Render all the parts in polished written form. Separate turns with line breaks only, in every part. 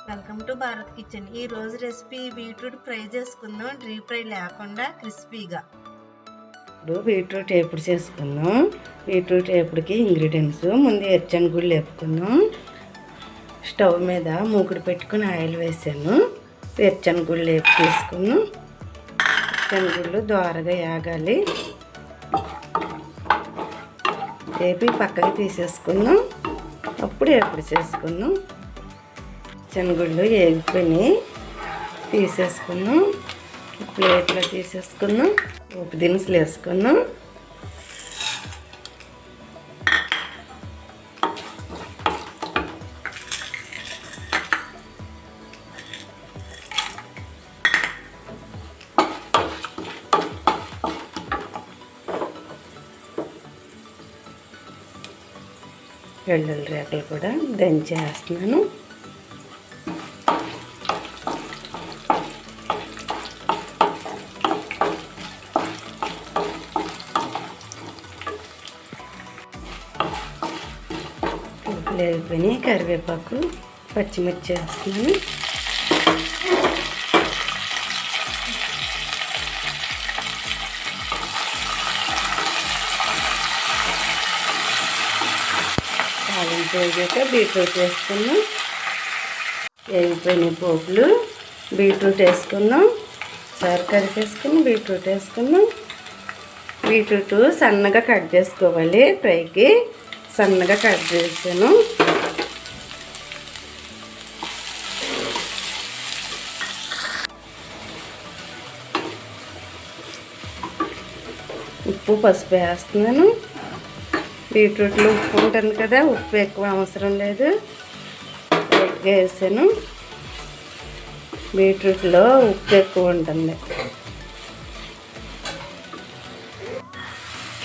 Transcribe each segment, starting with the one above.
Welcome to Bharat kitchen. ఈ రోజు recipe beetroot fry చేసుకుందాం, డీప్ ఫ్రై లేకుండా క్రిస్పీగా.
ఇప్పుడు బీట్రూట్ ఎప్పుడు చేసుకుందాం. బీట్రూట్ ఎప్పుడుకి ఇంగ్రీడియంట్స్ ముందు ఎర్రచనగుళ్ళు వేపుకుందాం. స్టవ్ మీద మూకుడు పెట్టుకుని ఆయిల్ వేసాను. ఎర్రచనగుళ్ళు వేపు తీసుకున్నాం. శనగుళ్ళు దోరగా వేగాలి. వేపి పక్కకి తీసేసుకుందాం. అప్పుడు ఎప్పుడు చేసుకుందాం. శనగుళ్ళు వేగిపోయి తీసేసుకున్నాం. ప్లేట్లో తీసేసుకున్నాం. ఉప్పు దినుసులు వేసుకున్నాం. వెల్లుల్లి రేకలు కూడా దంచేస్తున్నాను. లేకపోయి కరివేపాకు పచ్చిమిర్చి వేస్తున్నాను. తాలింపు వేగాక బీట్రూట్ వేసుకున్నాం. వేగిపోయిన పోపులు బీట్రూట్ వేసుకున్నాం. సారి కలిపేసుకుని బీట్రూట్ వేసుకున్నాం. బీట్రూట్ సన్నగా కట్ చేసుకోవాలి. ఫ్రైకి సన్నగా కట్ చేసాను. ఉప్పు పసుపు వేస్తున్నాను. బీట్రూట్లో ఉప్పు ఉంటుంది కదా, ఉప్పు ఎక్కువ అవసరం లేదు. లైట్గా వేసాను. బీట్రూట్లో ఉప్పు ఎక్కువ ఉంటుంది.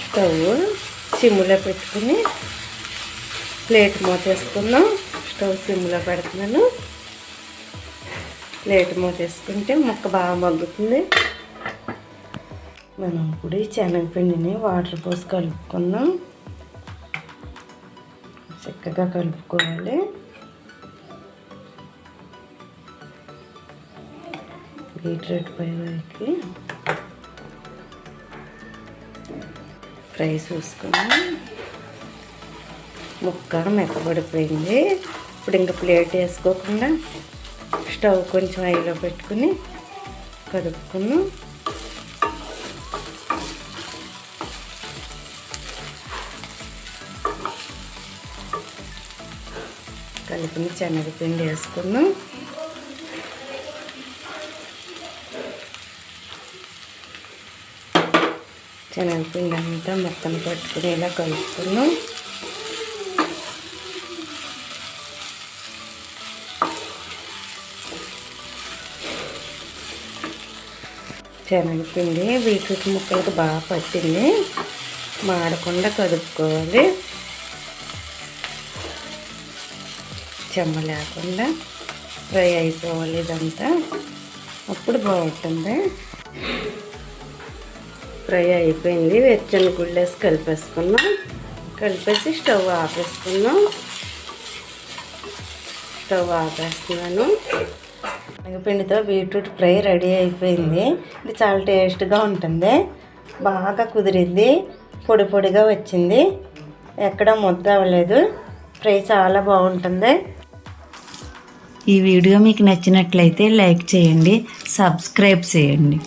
స్టవ్ సిమ్లో పెట్టుకుని ప్లేట్ మూతేసుకున్నాం. స్టవ్ సిమ్లో పెడుతున్నాను. ప్లేట్ మూతేసుకుంటే ముక్క బాగా మగ్గుతుంది. మనం ఇప్పుడు శనగపిండిని వాటర్ పోసి కలుపుకుందాం. చక్కగా కలుపుకోవాలి. బీట్రూట్ పైకి ఫ్రై చూసుకున్నాం. ముక్క మెత్తబడిపోయింది. ఇప్పుడు ఇంకా ప్లేట్ వేసుకోకుండా స్టవ్ కొంచెం హైలో పెట్టుకుని కలుపుకున్నాం. కలిపిన శనగపిండి వేసుకున్నాం. శనగపిండి అంతా మొత్తం పట్టుకుని ఇలా కలుపుకున్నాం. శనగపిండి బీట్రూట్ ముక్కలకు బాగా పట్టింది. మాడకుండా కలుపుకోవాలి. చెమ్మ లేకుండా ఫ్రై అయిపోవాలి ఇదంతా. అప్పుడు బాగుంటుంది. ఫ్రై అయిపోయింది. వెచ్చనగుళ్ళు వేసి కలిపేసుకున్నాం. కలిపేసి స్టవ్ ఆపేసుకున్నాం. స్టవ్ ఆపేస్తున్నాను. శనగపిండితో బీట్రూట్ ఫ్రై రెడీ అయిపోయింది. ఇది చాలా టేస్ట్గా ఉంటుంది. బాగా కుదిరింది. పొడి పొడిగా వచ్చింది. ఎక్కడ ముద్ద అవ్వలేదు. ఫ్రై చాలా బాగుంటుంది.
ఈ వీడియో మీకు నచ్చినట్లయితే లైక్ చేయండి, సబ్స్క్రైబ్ చేయండి.